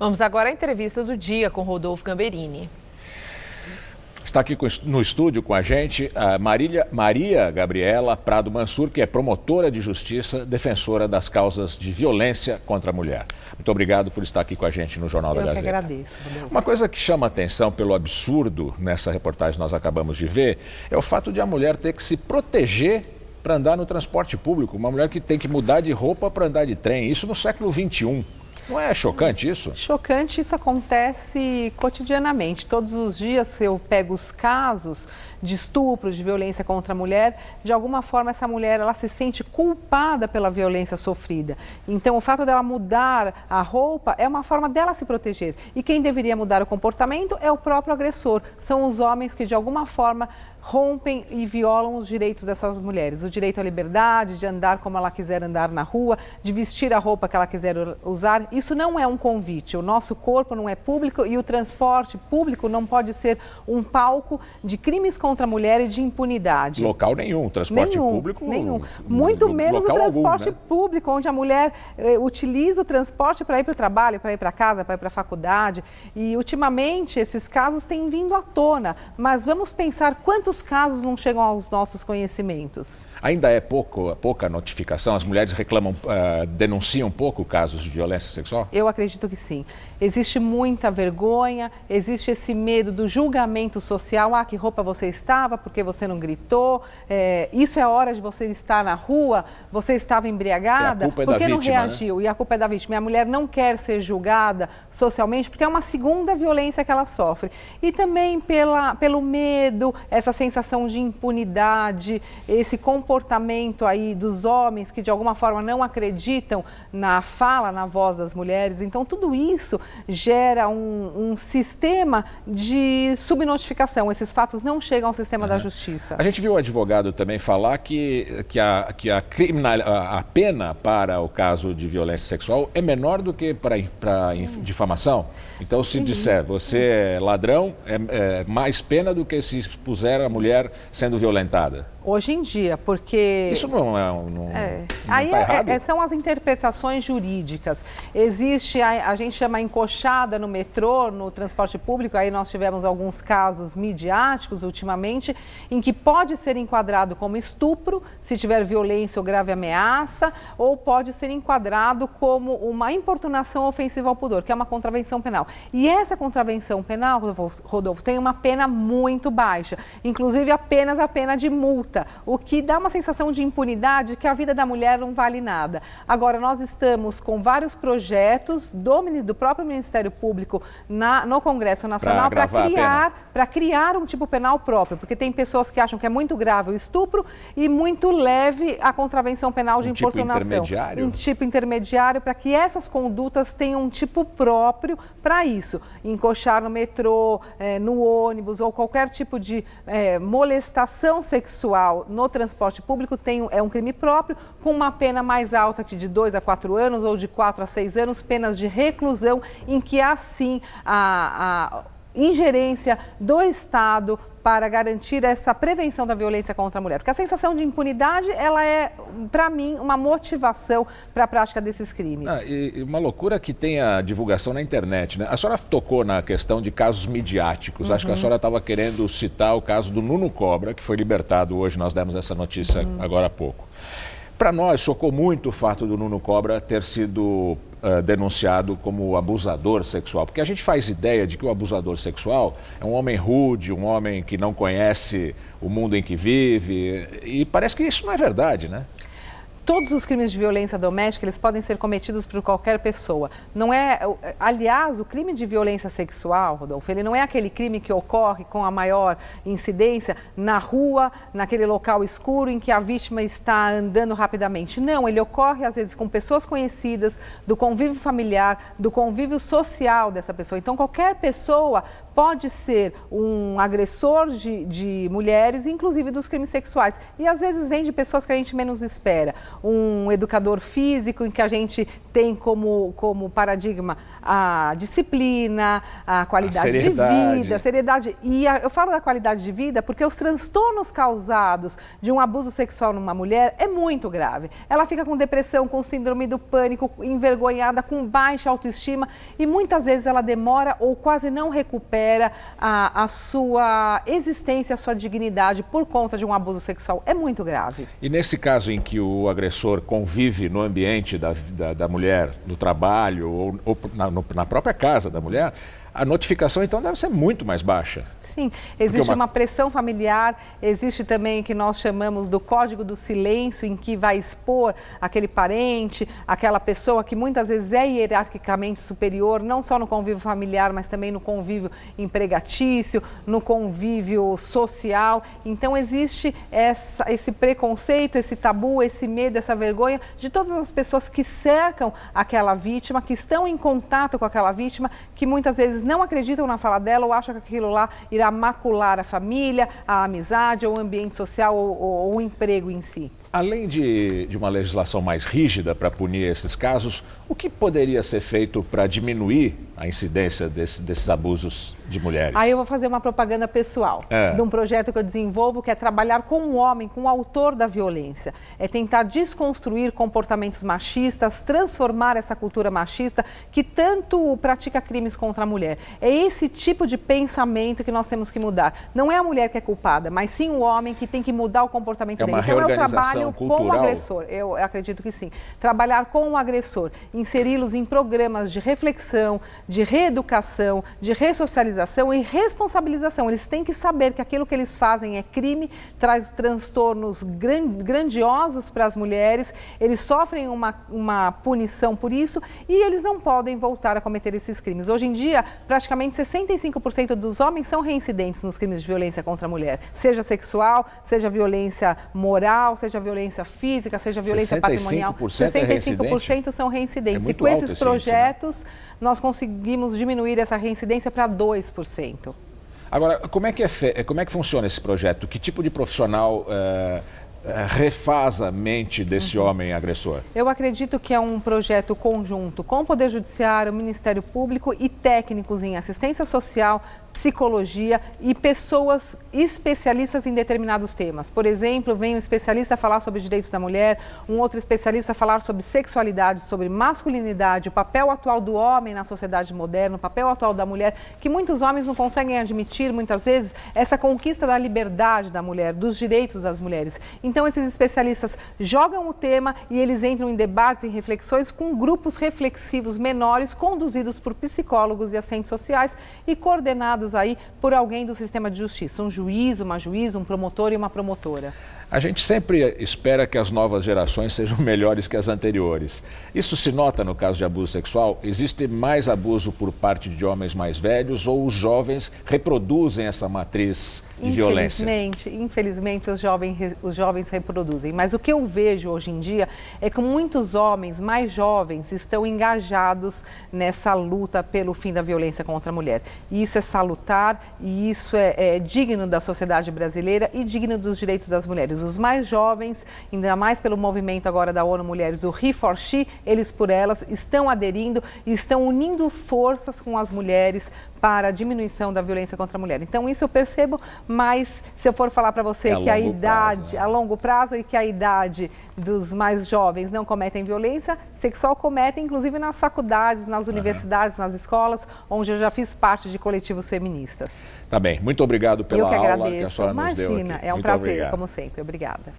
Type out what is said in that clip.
Vamos agora à entrevista do dia com Rodolfo Gamberini. Está aqui no estúdio com a gente a Maria Gabriela Prado Mansur, que é promotora de justiça, defensora das causas de violência contra a mulher. Muito obrigado por estar aqui com a gente no Jornal da Gazeta. Eu que agradeço. Uma coisa que chama a atenção pelo absurdo nessa reportagem que nós acabamos de ver é o fato de a mulher ter que se proteger para andar no transporte público. Uma mulher que tem que mudar de roupa para andar de trem. Isso no século XXI. Não é chocante isso? Chocante, isso acontece cotidianamente. Todos os dias eu pego os casos de estupro, de violência contra a mulher. De alguma forma, essa mulher ela se sente culpada pela violência sofrida. Então, o fato dela mudar a roupa é uma forma dela se proteger. E quem deveria mudar o comportamento é o próprio agressor. São os homens que, de alguma forma, rompem e violam os direitos dessas mulheres. O direito à liberdade, de andar como ela quiser andar na rua, de vestir a roupa que ela quiser usar. Isso não é um convite. O nosso corpo não é público e o transporte público não pode ser um palco de crimes contra a mulher e de impunidade. Local nenhum. Transporte público... Nenhum. Muito menos o transporte algum, né? público, onde a mulher utiliza o transporte para ir para o trabalho, para ir para casa, para ir para a faculdade. E, ultimamente, esses casos têm vindo à tona. Mas vamos pensar quantos casos não chegam aos nossos conhecimentos? Ainda é pouca notificação? As mulheres reclamam, denunciam pouco casos de violência sexual? Eu acredito que sim. Existe muita vergonha, existe esse medo do julgamento social. Ah, que roupa você estava, porque você não gritou? Isso é a hora de você estar na rua? Você estava embriagada? Por que não reagiu? Né? E a culpa é da vítima. E a mulher não quer ser julgada socialmente, porque é uma segunda violência que ela sofre. E também pelo medo, essa sensação de impunidade, esse comportamento aí dos homens que de alguma forma não acreditam na fala, na voz das mulheres. Então tudo isso gera um sistema de subnotificação. Esses fatos não chegam ao sistema da justiça. A gente viu o advogado também falar que a pena para o caso de violência sexual é menor do que para difamação. Então, se disser você é ladrão, é mais pena do que se expuser a mulher sendo violentada. Hoje em dia, porque... Isso não Aí está errado? São as interpretações jurídicas. Existe, a gente chama encoxada no metrô, no transporte público, aí nós tivemos alguns casos midiáticos ultimamente, em que pode ser enquadrado como estupro, se tiver violência ou grave ameaça, ou pode ser enquadrado como uma importunação ofensiva ao pudor, que é uma contravenção penal. E essa contravenção penal, Rodolfo, tem uma pena muito baixa, inclusive apenas a pena de multa, o que dá uma sensação de impunidade que a vida da mulher não vale nada. Agora, nós estamos com vários projetos do próprio Ministério Público no Congresso Nacional para criar um tipo penal próprio, porque tem pessoas que acham que é muito grave o estupro e muito leve a contravenção penal de importunação. Um tipo intermediário para que essas condutas tenham um tipo próprio para isso. Encoxar no metrô, no ônibus ou qualquer tipo de molestação sexual no transporte público é um crime próprio, com uma pena mais alta que de 2 a 4 anos ou de 4 a 6 anos, penas de reclusão, em que há sim a ingerência do Estado para garantir essa prevenção da violência contra a mulher. Porque a sensação de impunidade, ela é, para mim, uma motivação para a prática desses crimes. E uma loucura que tem a divulgação na internet, né? A senhora tocou na questão de casos midiáticos. Acho que a senhora estava querendo citar o caso do Nuno Cobra, que foi libertado hoje, nós demos essa notícia agora há pouco. Para nós, chocou muito o fato do Nuno Cobra ter sido denunciado como abusador sexual, porque a gente faz ideia de que o abusador sexual é um homem rude, um homem que não conhece o mundo em que vive, e parece que isso não é verdade, né? Todos os crimes de violência doméstica, eles podem ser cometidos por qualquer pessoa. Não é, aliás, o crime de violência sexual, Rodolfo, ele não é aquele crime que ocorre com a maior incidência na rua, naquele local escuro em que a vítima está andando rapidamente. Não, ele ocorre às vezes com pessoas conhecidas, do convívio familiar, do convívio social dessa pessoa. Então, qualquer pessoa pode ser um agressor de mulheres, inclusive dos crimes sexuais. E às vezes vem de pessoas que a gente menos espera. Um educador físico em que a gente tem como paradigma a disciplina, a qualidade de vida, a seriedade. E eu falo da qualidade de vida porque os transtornos causados de um abuso sexual numa mulher é muito grave. Ela fica com depressão, com síndrome do pânico, envergonhada, com baixa autoestima e muitas vezes ela demora ou quase não recupera a sua existência, a sua dignidade por conta de um abuso sexual. É muito grave. E nesse caso em que o agressor convive no ambiente da mulher, no trabalho ou na própria casa da mulher, a notificação então deve ser muito mais baixa. Sim, existe uma pressão familiar, existe também o que nós chamamos do código do silêncio, em que vai expor aquele parente, aquela pessoa que muitas vezes é hierarquicamente superior, não só no convívio familiar, mas também no convívio empregatício, no convívio social. Então existe esse preconceito, esse tabu, esse medo, essa vergonha de todas as pessoas que cercam aquela vítima, que estão em contato com aquela vítima, que muitas vezes não acreditam na fala dela ou acham que aquilo lá irá macular a família, a amizade ou o ambiente social ou o emprego em si. Além de uma legislação mais rígida para punir esses casos, o que poderia ser feito para diminuir a incidência desses abusos de mulheres? Aí eu vou fazer uma propaganda pessoal de um projeto que eu desenvolvo, que é trabalhar com o homem, com o autor da violência. É tentar desconstruir comportamentos machistas, transformar essa cultura machista que tanto pratica crimes contra a mulher. É esse tipo de pensamento que nós temos que mudar. Não é a mulher que é culpada, mas sim o homem que tem que mudar o comportamento dele. Então é o trabalho cultural. Com o agressor, eu acredito que sim. Trabalhar com o agressor, inseri-los em programas de reflexão, de reeducação, de ressocialização e responsabilização. Eles têm que saber que aquilo que eles fazem é crime, traz transtornos grandiosos para as mulheres, eles sofrem uma punição por isso e eles não podem voltar a cometer esses crimes. Hoje em dia, praticamente 65% dos homens são reincidentes nos crimes de violência contra a mulher, seja sexual, seja violência moral, seja violência física, seja violência patrimonial. 65% são reincidentes. E com esses projetos, nós conseguimos diminuir essa reincidência para 2%. Agora, como é que funciona esse projeto? Que tipo de profissional refaz a mente desse homem agressor? Eu acredito que é um projeto conjunto com o Poder Judiciário, o Ministério Público e técnicos em assistência social, psicologia e pessoas especialistas em determinados temas. Por exemplo, vem um especialista falar sobre direitos da mulher, um outro especialista falar sobre sexualidade, sobre masculinidade, o papel atual do homem na sociedade moderna, o papel atual da mulher, que muitos homens não conseguem admitir, muitas vezes, essa conquista da liberdade da mulher, dos direitos das mulheres. Então, esses especialistas jogam o tema e eles entram em debates e reflexões com grupos reflexivos menores, conduzidos por psicólogos e assistentes sociais e coordenados aí por alguém do sistema de justiça, um juiz, uma juíza, um promotor e uma promotora. A gente sempre espera que as novas gerações sejam melhores que as anteriores. Isso se nota no caso de abuso sexual? Existe mais abuso por parte de homens mais velhos ou os jovens reproduzem essa matriz de violência? Infelizmente os jovens reproduzem. Mas o que eu vejo hoje em dia é que muitos homens mais jovens estão engajados nessa luta pelo fim da violência contra a mulher. E isso é salutar e isso é digno da sociedade brasileira e digno dos direitos das mulheres. Os mais jovens, ainda mais pelo movimento agora da ONU Mulheres, do He for She, eles por elas, estão aderindo e estão unindo forças com as mulheres para a diminuição da violência contra a mulher. Então isso eu percebo, mas se eu for falar para você que a idade, a longo prazo e que a idade dos mais jovens não cometem violência sexual, cometem inclusive nas faculdades, nas universidades, nas escolas, onde eu já fiz parte de coletivos feministas. Tá bem, muito obrigado pela aula agradeço. que a senhora nos deu aqui. Imagina, é um prazer, como sempre. Obrigada.